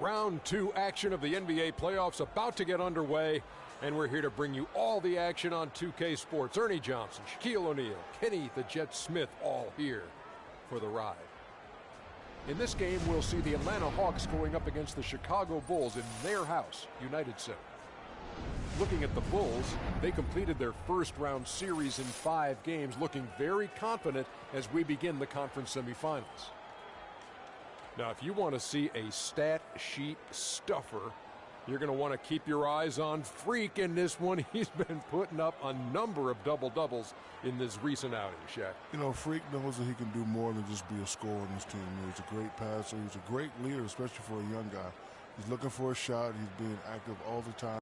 Round 2 action of the NBA playoffs about to get underway, and we're here to bring you all the action on 2K Sports. Ernie Johnson, Shaquille O'Neal, Kenny the Jet Smith, all here for the ride. In this game, we'll see the Atlanta Hawks going up against the Chicago Bulls in their house, United Center. Looking at the Bulls, they completed their first round series in 5 games, looking very confident as we begin the conference semifinals. Now, if you want to see a stat sheet stuffer, you're going to want to keep your eyes on Freak in this one. He's been putting up a number of double-doubles in this recent outing, Shaq. You know, Freak knows that he can do more than just be a scorer on this team. He's a great passer. He's a great leader, especially for a young guy. He's looking for a shot. He's being active all the time.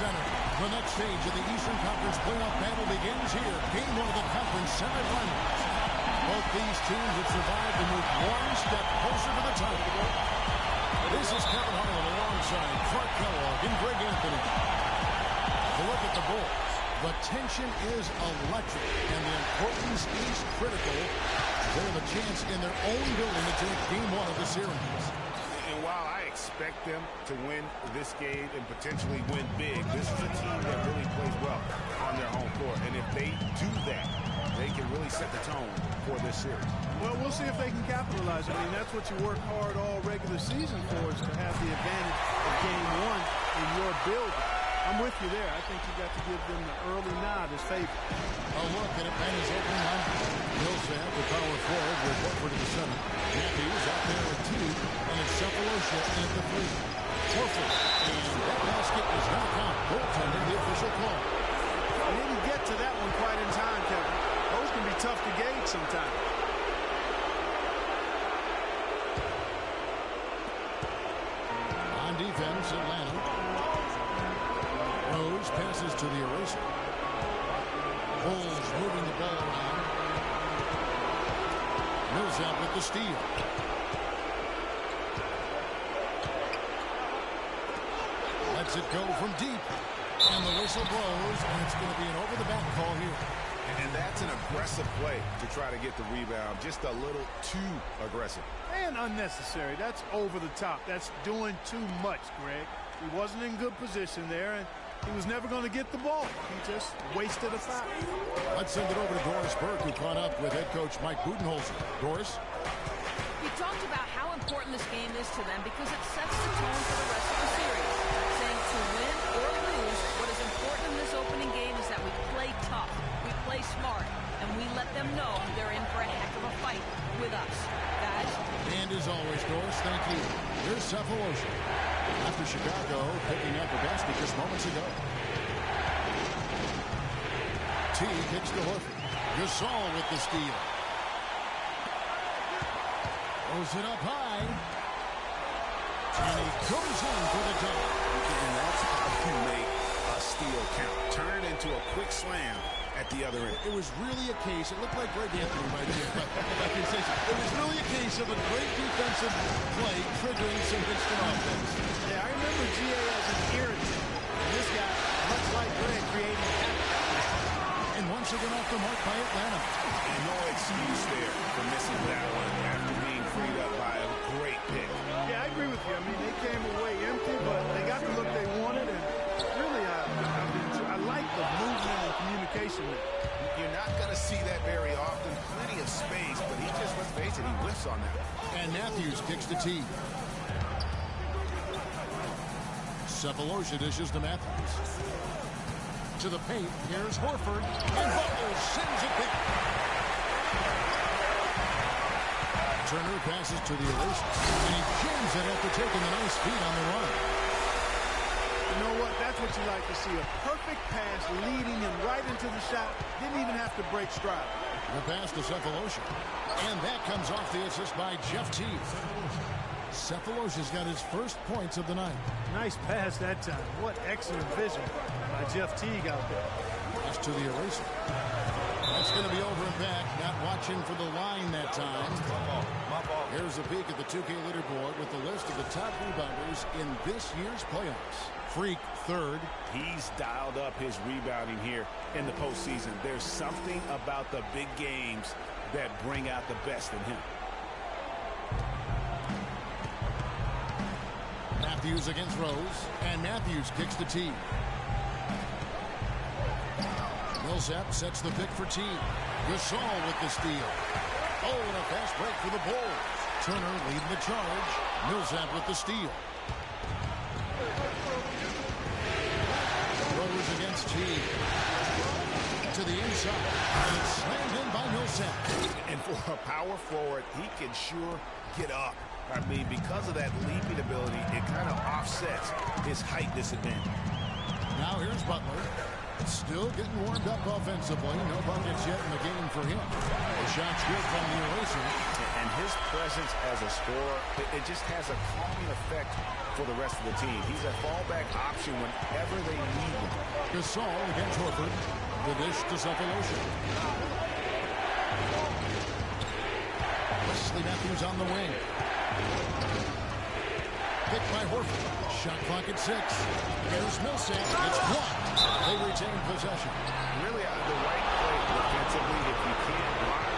The next stage of the Eastern Conference playoff battle begins here. Game 1 of the conference semifinals. Both these teams have survived and moved one step closer to the title. This is Kevin Harlan alongside Clark Kellogg and Greg Anthony. To look at the Bulls, the tension is electric and the importance is critical. They have a chance in their own building to take Game 1 of the series. And while I expect them to win this game and potentially win big, this is a team that really plays well on their home floor. And if they do that, they can really set the tone for this series. Well, we'll see if they can capitalize. I mean, that's what you work hard all regular season for, is to have the advantage of Game 1 in your building. I'm with you there. I think you got to give them the early nod as favorite. A look at Atlanta's opening line. Millsap, the power forward, with Horford in the center. Matthews out there at 2, and it's Cephalosha in at the 3. Horford, and that basket is not count. Goaltender, the official call. He didn't get to that one quite in time, Kevin. Those can be tough to gauge sometimes. On defense, Atlanta. Rose passes to the eraser. Bulls moving the ball around. Millsap with the steal. Lets it go from deep. And the whistle blows, and it's going to be an over-the-back call here. And that's an aggressive play to try to get the rebound. Just a little too aggressive. And unnecessary. That's over the top. That's doing too much, Greg. He wasn't in good position there, and he was never going to get the ball. He just wasted a foul. Let's send it over to Doris Burke, who caught up with head coach Mike Budenholzer. Doris? You talked about how important this game is to them because it sets the tone for the rest of the series. Saying to win or lose, what is important in this opening game is that we play tough, we play smart, and we let them know they're in for a heck of a fight with us. Guys? And as always, Doris, thank you. Here's Cephalosha. After Chicago picking up a basket just moments ago. T kicks to Horford. Gasol with the steal. Throws it up high. And he comes in for the dunk. And that's how you make a steal count. Turn it into a quick slam at the other end. It was really a case, it looked like Greg Anthony might be, but if I can say so, it was really a case of a great defensive play triggering some instant offense. Yeah, I remember GA as an irritant. And this guy cuts like bread, creating havoc. And once again off the mark by Atlanta. And no excuse there for missing that one after being freed up by a great pick. Yeah, I agree with you. I mean, they came away empty, but they got the look they wanted, and really, I like the movement and communication there. You're not going to see that very often. Plenty of space, but he just, let's face it, he whiffs on that. And Matthews kicks the tee. Cephalosha dishes to Matthews. To the paint, here's Horford, and Butler sends it back. Turner passes to the eraser, and he jams it after taking a nice feed on the run. You know what? That's what you like to see. A perfect pass leading him right into the shot. Didn't even have to break stride. The pass to Cephalosha. And that comes off the assist by Jeff T. Cephalosha's got his first points of the night. Nice pass that time. What excellent vision by Jeff Teague out there. Pass to the eraser. That's going to be over and back. Not watching for the line that time. Here's a peek at the 2K leaderboard with the list of the top rebounders in this year's playoffs. Freak third. He's dialed up his rebounding here in the postseason. There's something about the big games that bring out the best in him. Matthews against Rose, and Matthews kicks the tee. Millsap sets the pick for T. Gasol with the steal. Oh, and a fast break for the Bulls. Turner leading the charge. Millsap with the steal. Rose against T. To the inside. And it's slammed in by Millsap. And for a power forward, he can sure get up. I mean, because of that leaping ability, it kind of offsets his height disadvantage. Now here's Butler. Still getting warmed up offensively. No buckets yet in the game for him. The shot's good from the eraser. And his presence as a scorer, it just has a calming effect for the rest of the team. He's a fallback option whenever they need him. Gasol against Horford. The dish to Cephalosha. Wesley Matthews on the wing. Picked by Horford. Shot clock at 6. There's Millsap. It's blocked. They retain possession. Really the right play defensively. If you can't block,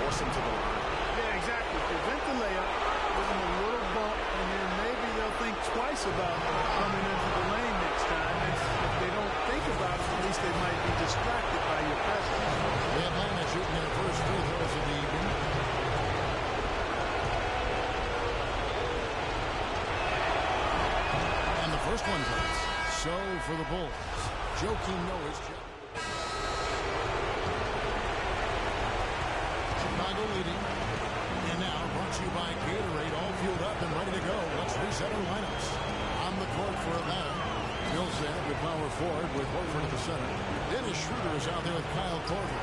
force him to the line. Yeah, exactly. Prevent the layup, give him a little bump, and then maybe they'll think twice about coming into the lane next time. And if they don't think about it, at least they might be distracted by your presence. The Atlanta shooting their first free throws of the evening. First one goes. So for the Bulls, Joakim Noah's Chicago leading. And now brought to you by Gatorade, all fueled up and ready to go. Let's reset our lineups. On the court for Atlanta, Millsap with power forward with Horford at the center. Dennis Schroeder is out there with Kyle Korver.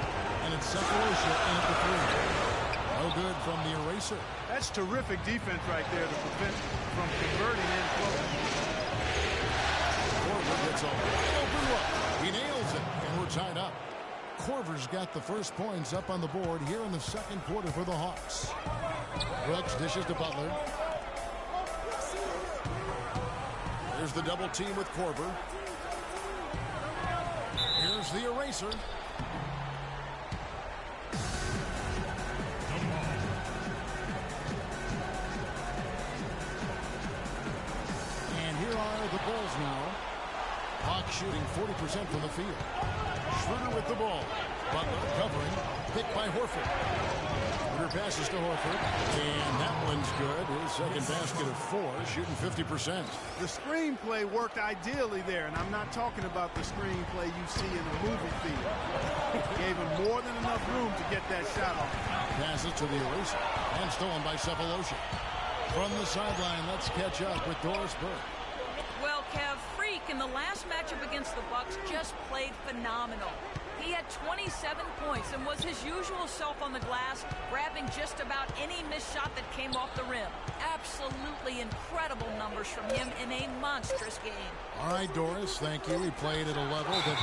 And it's Cephalosha in at the 3. No good from the eraser. That's terrific defense right there to prevent from converting in close. Korver gets a wide open look. He nails it, and we're tied up. Korver's got the first points up on the board here in the second quarter for the Hawks. Brooks dishes to Butler. Here's the double team with Korver. Here's the eraser. And here are the Bulls now. Hawks shooting 40% from the field. Schroeder with the ball. Butler covering. Picked by Horford. Schroeder passes to Horford. And that one's good. His second basket of 4, shooting 50%. The screenplay worked ideally there, and I'm not talking about the screenplay you see in a movie theater. Gave him more than enough room to get that shot off. Passes to the eraser. And stolen by Cephalosha. From the sideline, let's catch up with Doris Burke. Well, Kev, Freak in the last matchup against the Bucks just played phenomenal. He had 27 points and was his usual self on the glass, grabbing just about any missed shot that came off the rim. Absolutely incredible numbers from him in a monstrous game. All right, Doris, thank you. He played at a level that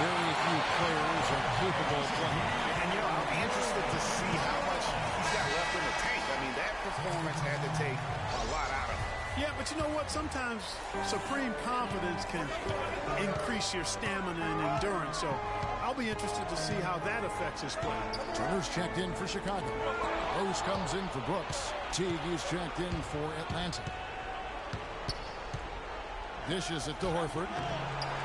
very few players are capable of playing. And, you know, I'll be interested to see how much he's got left in the tank. I mean, that performance had to take a lot out of him. Yep, But you know what? Sometimes supreme confidence can increase your stamina and endurance. So I'll be interested to see how that affects his play. Turner's checked in for Chicago. Rose comes in for Brooks. Teague is checked in for Atlanta. Dishes it to Horford.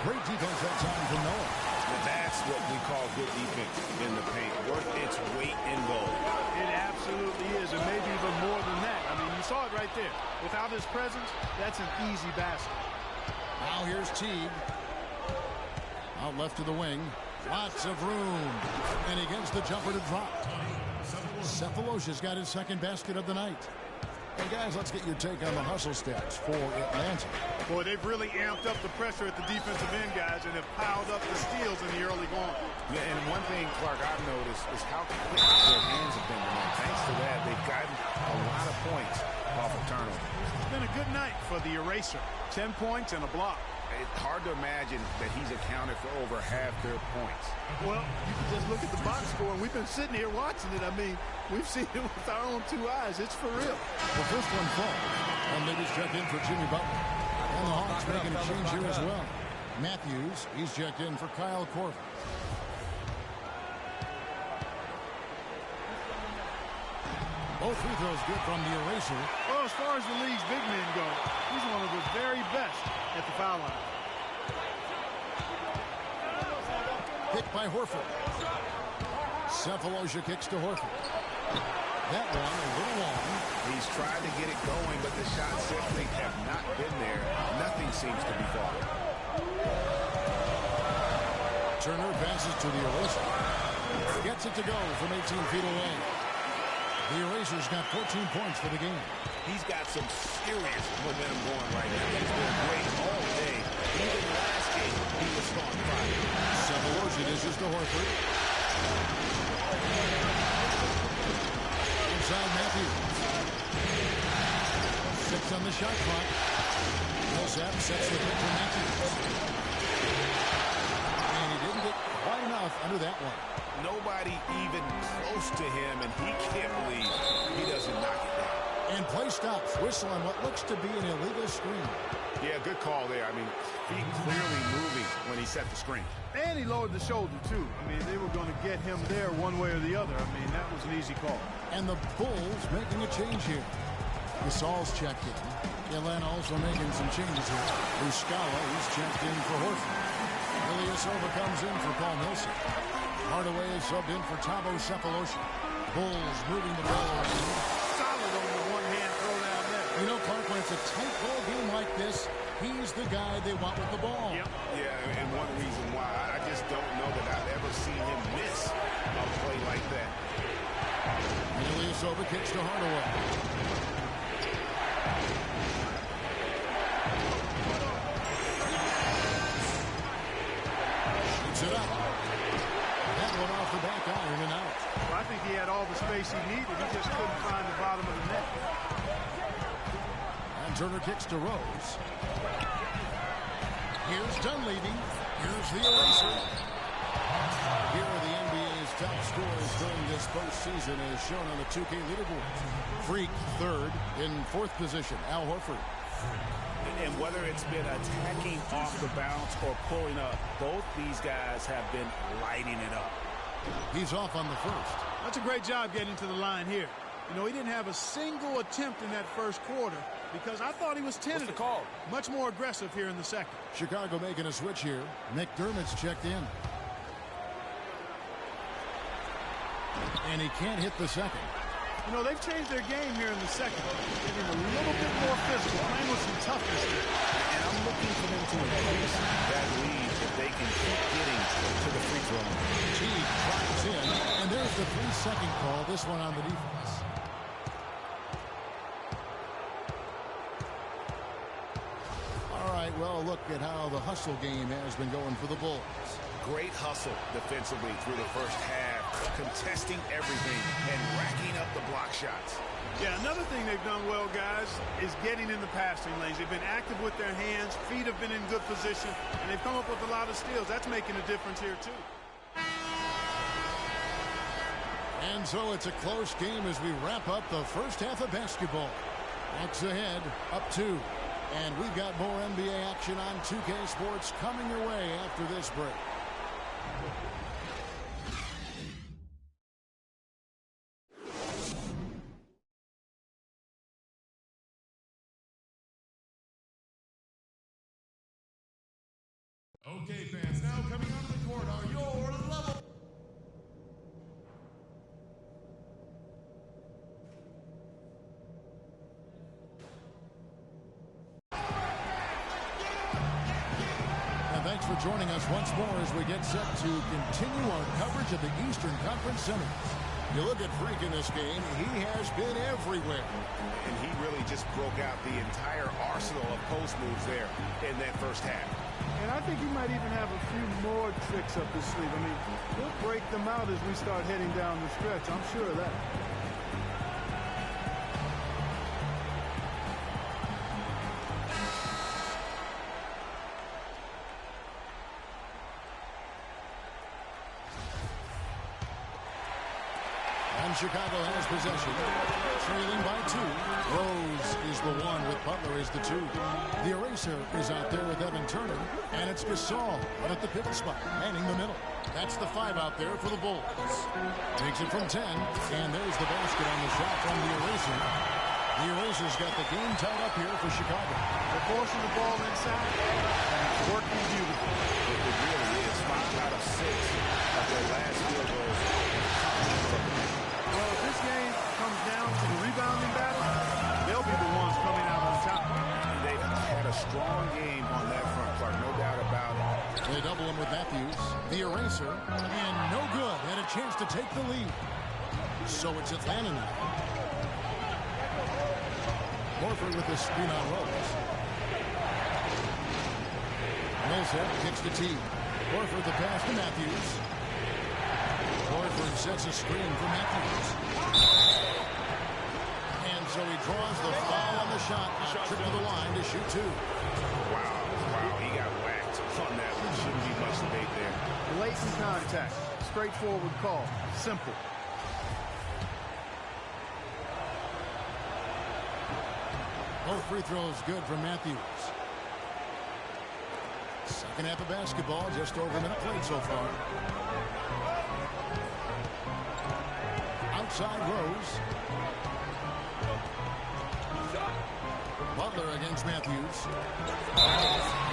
Great defense that time from Noah. Well, that's what we call good defense in the paint. Worth its weight in gold. It absolutely is, and maybe even more than that. I mean, you saw it right there. Without his presence, that's an easy basket. Now here's Teague. Out left to the wing. Lots of room. And he gets the jumper to drop. Cephalosha's got his second basket of the night. And guys, let's get your take on the hustle stats for Atlanta. Boy, they've really amped up the pressure at the defensive end, guys, and have piled up the steals in the early going. Yeah, and one thing, Clark, I've noticed is how quick their hands have been tonight. Thanks to that, they've gotten a lot of points off of turnover. It's been a good night for the eraser. 10 points and a block. It's hard to imagine that he's accounted for over half their points. Well, you can just look at the box score, and we've been sitting here watching it. I mean, we've seen it with our own two eyes. It's for real. The first one falls. And ladies checked in for Jimmy Butler. And the Hawks making a change here as well. Matthews, he's checked in for Kyle Korver. Both free throws good from the eraser. Well, as far as the league's big men go, he's one of the very best at the foul line. Picked by Horford. Cephalosha kicks to Horford. That one a little long. He's tried to get it going, but the shots simply have not been there. Nothing seems to be falling. Turner passes to the eraser. Gets it to go from 18 feet away. The eraser's got 14 points for the game. He's got some serious momentum going right now. He's been great all day. Even last game, he was on fire. Cephalosha dishes to Horford. Inside Matthews. 6 on the shot clock. Millsap sets the pick for Matthews. And he didn't get quite enough under that one. Nobody even close to him, and he can't believe he doesn't knock it down. And play stops. Whistle on what looks to be an illegal screen. Yeah, good call there. I mean, feet clearly moving when he set the screen. And he lowered the shoulder, too. I mean, they were going to get him there one way or the other. I mean, that was an easy call. And the Bulls making a change here. Gasol's checked in. Atlanta also making some changes here. Muscala, he's checked in for Horford. Ilyasova comes in for Paul Millsap. Hardaway is subbed in for Thabo Cephalosha. Bulls moving the ball around. Solid on the one-hand throw down there. You know, Clark, when it's a tight ball game like this, he's the guy they want with the ball. Yep. Yeah, and one reason why I just don't know that I've ever seen him miss a play like that. Ilyasova kicks to Hardaway. Shoots it up. That one off the back iron and out. Well, I think he had all the space he needed. He just couldn't find the bottom of the net. And Turner kicks to Rose. Here's Dunleavy. Here's the eraser. Here are the NBA's top scorers during this postseason as shown on the 2K leaderboard. Freak third, in fourth position, Al Horford. And whether it's been attacking off the bounce or pulling up, both these guys have been lighting it up. He's off on the first. That's a great job getting to the line here. You know, he didn't have a single attempt in that first quarter because I thought he was tentative. What's the call? Much more aggressive here in the second. Chicago making a switch here. McDermott's checked in. And he can't hit the second. You know, they've changed their game here in the second. Getting a little bit more physical, playing with some toughness here. And I'm looking for them to increase that lead if they can keep getting to the free throw line. Teague drives in, and there's the 3-second call, this one on the defense. All right, well, look at how the hustle game has been going for the Bulls. Great hustle defensively through the first half, contesting everything and racking up the block shots. Yeah, another thing they've done well, guys, is getting in the passing lanes. They've been active with their hands, feet have been in good position, and they've come up with a lot of steals. That's making a difference here, too. And so it's a close game as we wrap up the first half of basketball. Backs ahead, up 2. And we've got more NBA action on 2K Sports coming your way after this break. Okay, fans, now coming onto the court are your level. And thanks for joining us once more as we get set to continue our coverage of the Eastern Conference Semis. You look at Freak in this game, he has been everywhere. And he really just broke out the entire arsenal of post moves there in that first half. And I think he might even have a few more tricks up his sleeve. I mean, he'll break them out as we start heading down the stretch. I'm sure of that. And Chicago has possession. Trailing by 2. Rose is the 1 with Butler is the 2. The eraser is out there with Evan Turner. And it's Gasol at the pivot spot, manning the middle. That's the 5 out there for the Bulls. Takes it from 10. And there's the basket on the shot from the eraser. The eraser's got the game tied up here for Chicago. They're forcing the ball inside. And it's working beautifully. It really is. 5 out of 6 of their last field goals. Well, if this game comes down to the rebounding battle, they'll be the ones coming out on top. They've had a strong game on that front, Clark, no doubt about it. They double him with Matthews. The eraser. And no good. Had a chance to take the lead. So it's Atlanta now. Horford with the screen on Rose. Millsap kicks to T. Horford the pass to Matthews. Horford sets a screen for Matthews. And so he draws the foul on the shot. Trip to the line to shoot 2. Wow, he got whacked on that one. Shouldn't be much debate there. Blatant contact. Straightforward call. Simple. Both free throws good from Matthews. Second half of basketball, just over a minute played so far. Outside Rose. Butler against Matthews.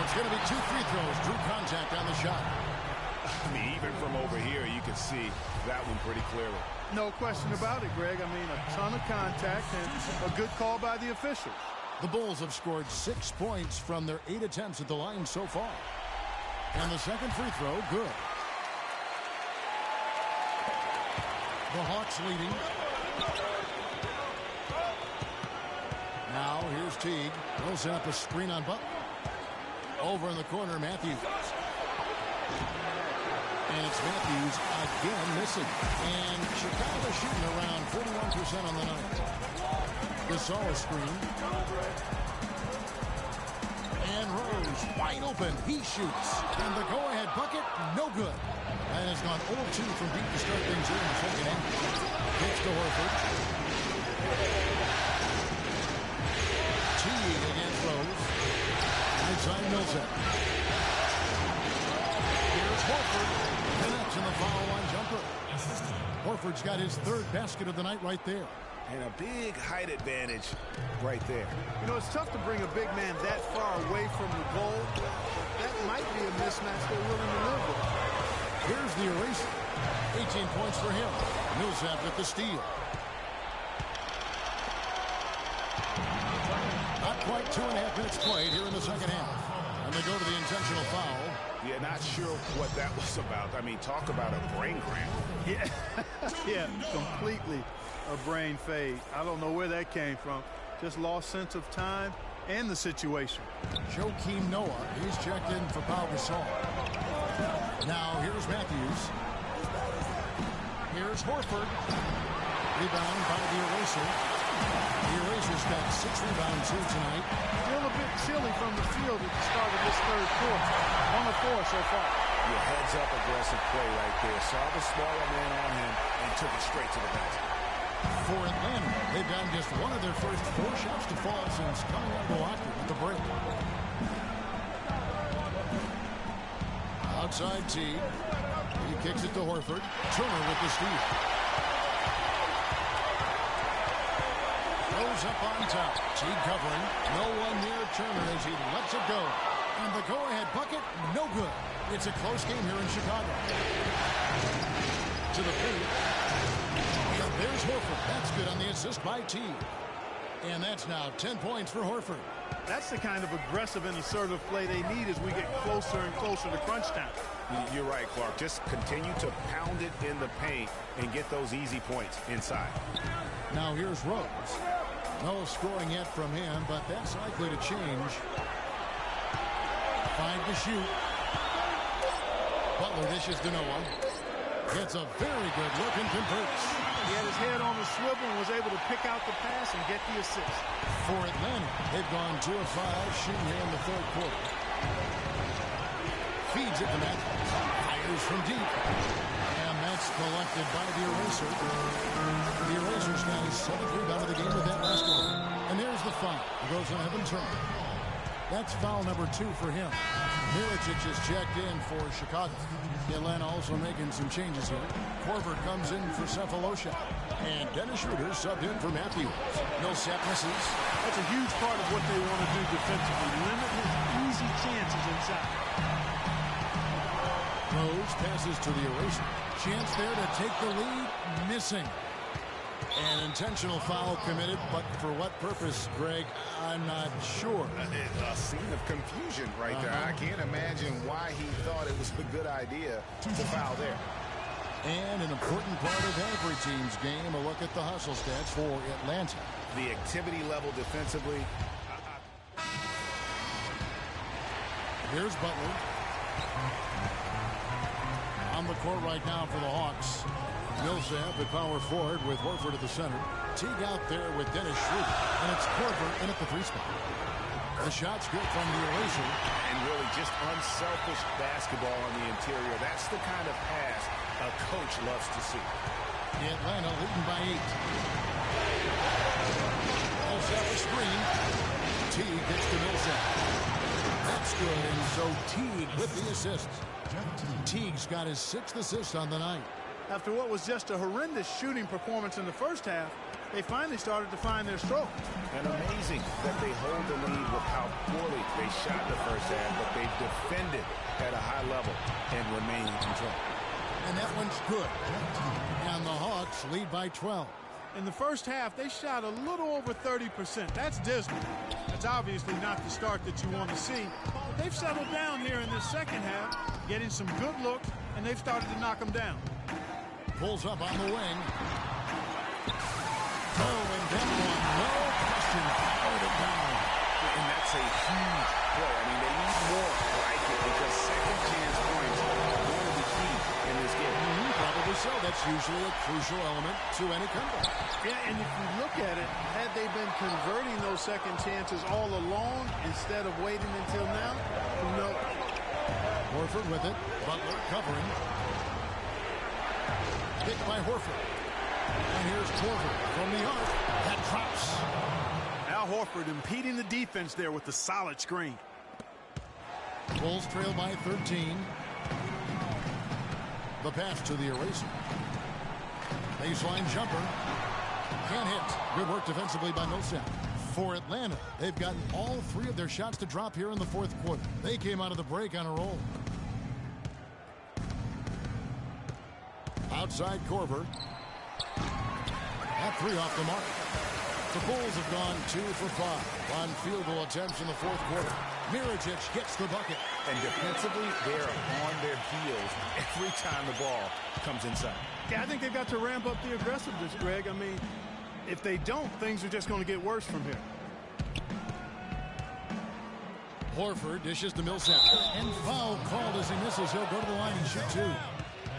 It's going to be 2 free throws. Drew contact on the shot. I mean, even from over here, you can see that one pretty clearly. No question about it, Greg. I mean, a ton of contact and a good call by the officials. The Bulls have scored 6 points from their 8 attempts at the line so far. And the second free throw, good. The Hawks leading. Now here's Teague. He'll set up a screen on Butler. Over in the corner, Matthews. And it's Matthews again missing. And Chicago shooting around 41% on the night. Gasol a screen. And Rose wide open. He shoots. And the go-ahead bucket, no good. And has gone 0-2 from deep to start things here in the second half. Kicks to Horford. Teague against Rose. Inside Millsap. Here's Horford. Connects in the foul line jumper. Horford's got his 3rd basket of the night right there. And a big height advantage right there. You know, it's tough to bring a big man that far away from the goal. That might be a mismatch they're willing to live with. Here's the eraser. 18 points for him. Millsap with the steal. Not quite 2.5 minutes played here in the second half. And they go to the intentional foul. Yeah, not sure what that was about. I mean, talk about a brain cramp. Yeah, yeah, completely a brain fade. I don't know where that came from. Just lost sense of time and the situation. Joakim Noah, he's checked in for Pau Gasol. Now here's Matthews. Here's Horford. Rebound by the eraser. The eraser's got 6 rebounds here tonight. Still a bit chilly from the field at the start of this 3rd quarter. 1 of 4 so far. Yeah, heads up aggressive play right there. Saw the smaller man on him and took it straight to the basket. For Atlanta, they've gotten just one of their first 4 shots to fall since coming out of the locker at the break. Outside Teague. He kicks it to Horford. Turner with the steal. Goes up on top. Teague covering. No one near Turner as he lets it go. And the go-ahead bucket, no good. It's a close game here in Chicago. To the paint. And there's Horford. That's good on the assist by Teague. And that's now 10 points for Horford. That's the kind of aggressive and assertive play they need as we get closer and closer to crunch time. You're right, Clark. Just continue to pound it in the paint and get those easy points inside. Now here's Rose. No scoring yet from him, but that's likely to change. 5 to shoot. Butler dishes to Noah. Gets a very good look and converts. He had his head on the swivel and was able to pick out the pass and get the assist. For Atlanta, they've gone 2 of 5 shooting here in the third quarter. Feeds it to Matthews. Fires from deep. And that's collected by the Eraser. The Eraser's got his 7th rebound of the game with that last one. And there's the foul. It goes on Evan Turner. That's foul number 2 for him. Milicic is checked in for Chicago. Atlanta also making some changes here. Korver comes in for Cephalosha. And Dennis Schroeder subbed in for Matthews. Millsap misses. That's a huge part of what they want to do defensively. Limit his easy chances inside. Rose passes to the Eraser. Chance there to take the lead. Missing. An intentional foul committed, but for what purpose, Greg? I'm not sure. A scene of confusion right there. I can't imagine why he thought it was a good idea to foul there. And an important part of every team's game, a look at the hustle stats for Atlanta. The activity level defensively. Here's Butler. On the court right now for the Hawks. Millsap at power forward with Horford at the center. Teague out there with Dennis Schroeder. And it's Korver in at the 3 spot. The shot's good from the Eraser. And really just unselfish basketball on the interior. That's the kind of pass a coach loves to see. Atlanta leading by 8. Millsap a screen. Teague gets to Millsap. That's good. And so Teague with the assist. Teague's got his 6th assist on the night. After what was just a horrendous shooting performance in the first half, they finally started to find their stroke. And amazing that they hold the lead with how poorly they shot the first half, but they defended at a high level and remain in control. And that one's good. And the Hawks lead by 12. In the first half, they shot a little over 30%. That's dismal. That's obviously not the start that you want to see. But they've settled down here in this second half, getting some good looks, and they've started to knock them down. Pulls up on the wing. And that one, no question, powered it down. And that's a huge play. I mean, they need more like it because second chance points are going to be key in this game. Probably so. That's usually a crucial element to any comeback. Yeah, and if you look at it, had they been converting those second chances all along instead of waiting until now, who knows? Horford with it. Butler covering. Picked by Horford. And here's Korver from the arc. That drops. Al Horford impeding the defense there with the solid screen. Bulls trail by 13. The pass to the Eraser. Baseline jumper. Can't hit. Good work defensively by Millsap. For Atlanta, they've gotten all 3 of their shots to drop here in the 4th quarter. They came out of the break on a roll. Outside Korver. That 3 off the mark. The Bulls have gone 2 for 5 on field goal attempts in the 4th quarter. Milicic gets the bucket. And defensively, they're on their heels every time the ball comes inside. Yeah, I think they've got to ramp up the aggressiveness, Greg. I mean, if they don't, things are just going to get worse from here. Horford dishes to Millsap. And foul called as he misses. He'll go to the line and shoot 2.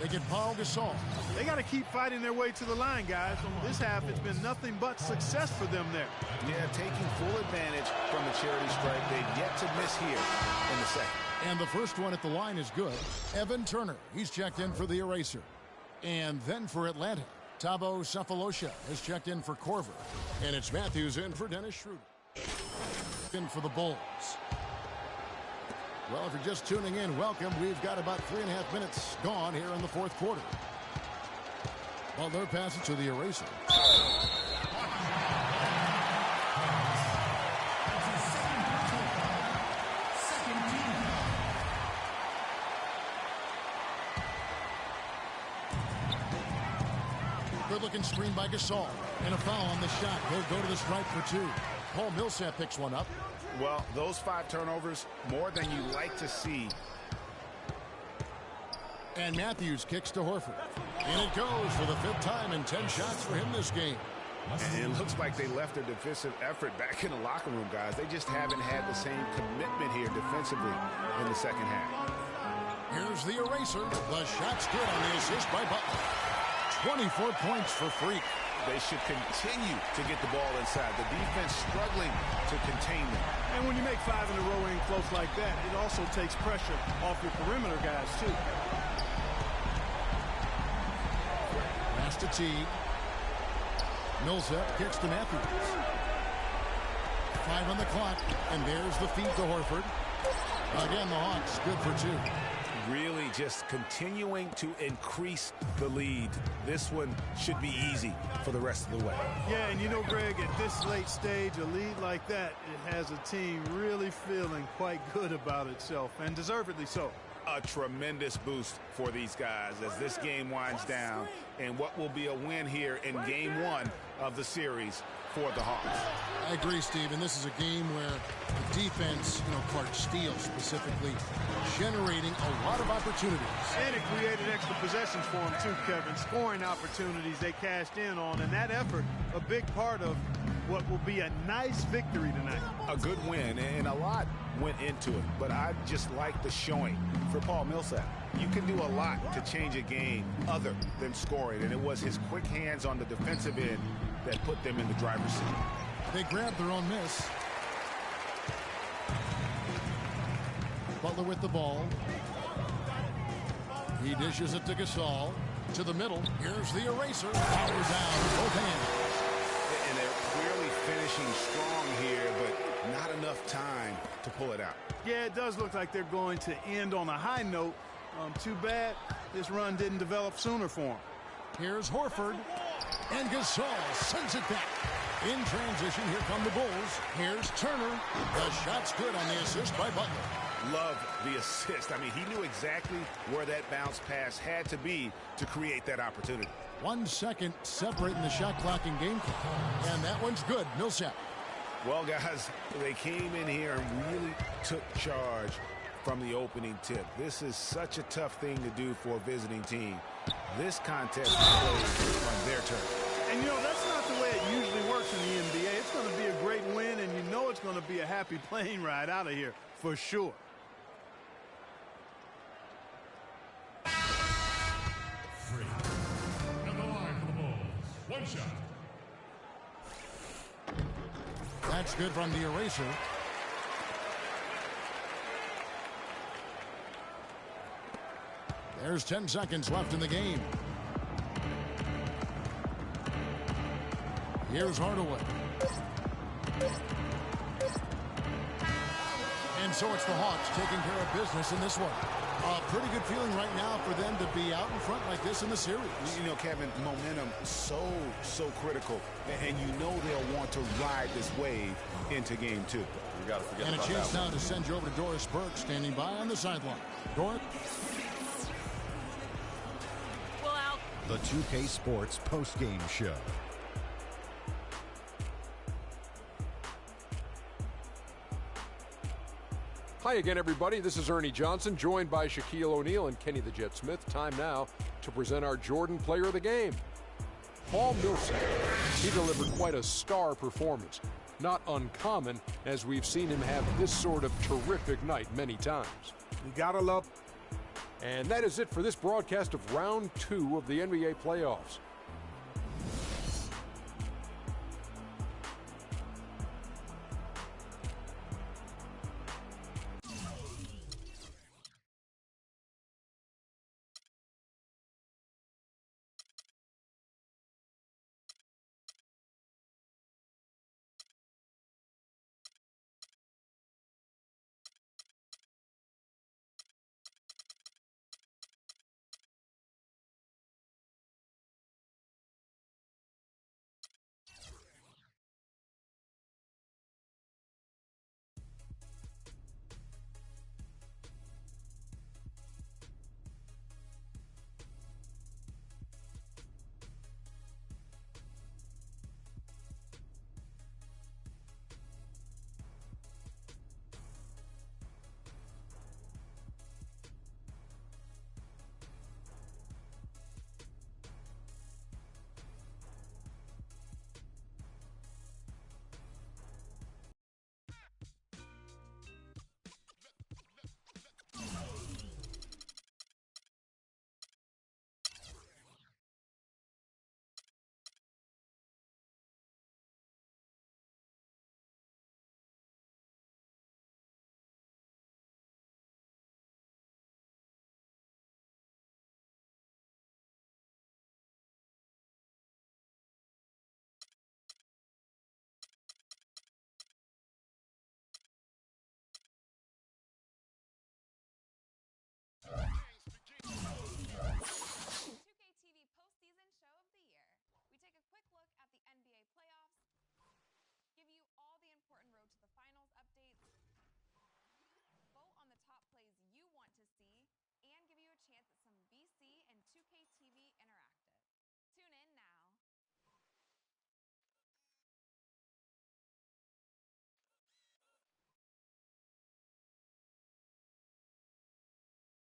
They get Paul Gasol. They got to keep fighting their way to the line, guys. This half, it's been nothing but success for them there. Yeah, taking full advantage from the charity stripe. They've yet to miss here in the second. And the first one at the line is good. Evan Turner, he's checked in for the Eraser. And then for Atlanta, Thabo Cephalosha has checked in for Corver. And it's Matthews in for Dennis Schroeder. In for the Bulls. Well, if you're just tuning in, welcome. We've got about 3.5 minutes gone here in the fourth quarter. Butler passes to the eraser. Good-looking screen by Gasol. And a foul on the shot. He'll go to the stripe for 2. Paul Millsap picks one up. Well, those 5 turnovers, more than you like to see. And Matthews kicks to Horford. And it goes for the 5th time and 10 shots for him this game. And it looks like they left their defensive effort back in the locker room, guys. They just haven't had the same commitment here defensively in the second half. Here's the eraser. The shot's good on the assist by Butler. 24 points for Freak. They should continue to get the ball inside. The defense struggling to contain them. And when you make 5 in a row in close like that, it also takes pressure off your perimeter guys, too. Pass to T. Millsap kicks to Matthews. 5 on the clock, and there's the feed to Horford. Again, the Hawks good for 2. Really just continuing to increase the lead. This one should be easy for the rest of the way. Yeah, and you know, Greg, at this late stage, a lead like that, it has a team really feeling quite good about itself, and deservedly so. A tremendous boost for these guys as this game winds down, and what will be a win here in game 1 of the series for the Hawks. I agree, Steve, and this is a game where the defense, Clark Steele specifically, generating a lot of opportunities. And it created extra possessions for them too, Kevin. Scoring opportunities they cashed in on, and that effort, a big part of what will be a nice victory tonight. A good win, and a lot went into it, but I just like the showing for Paul Millsap. You can do a lot to change a game other than scoring, and it was his quick hands on the defensive end that put them in the driver's seat. They grabbed their own miss. Butler with the ball. He dishes it to Gasol. To the middle. Here's the eraser. Power down with both hands. And they're clearly finishing strong here, but not enough time to pull it out. Yeah, it does look like they're going to end on a high note. Too bad this run didn't develop sooner for them. Here's Horford. And Gasol sends it back. In transition, here come the Bulls. Here's Turner. The shot's good on the assist by Butler. Love the assist. I mean, he knew exactly where that bounce pass had to be to create that opportunity. 1 second separating the shot clock and game clock. And that one's good. Millsap. Well, guys, they came in here and really took charge from the opening tip. This is such a tough thing to do for a visiting team. This contest is played on their turn. And, that's not the way it usually works in the NBA. It's going to be a great win, and it's going to be a happy plane ride out of here for sure. Free. And the line for the Bulls. 1 shot. That's good from the eraser. There's 10 seconds left in the game. Here's Hardaway. And so it's the Hawks taking care of business in this one. A pretty good feeling right now for them to be out in front like this in the series. Kevin, momentum so critical. And they'll want to ride this wave into game 2. And a chance now to send you over to Doris Burke standing by on the sideline. Doris. The 2K Sports post-game show. Hi again, everybody. This is Ernie Johnson, joined by Shaquille O'Neal and Kenny the Jet Smith. Time now to present our Jordan Player of the Game. Paul Millsap. He delivered quite a star performance. Not uncommon, as we've seen him have this sort of terrific night many times. You gotta love. And that is it for this broadcast of Round 2 of the NBA playoffs.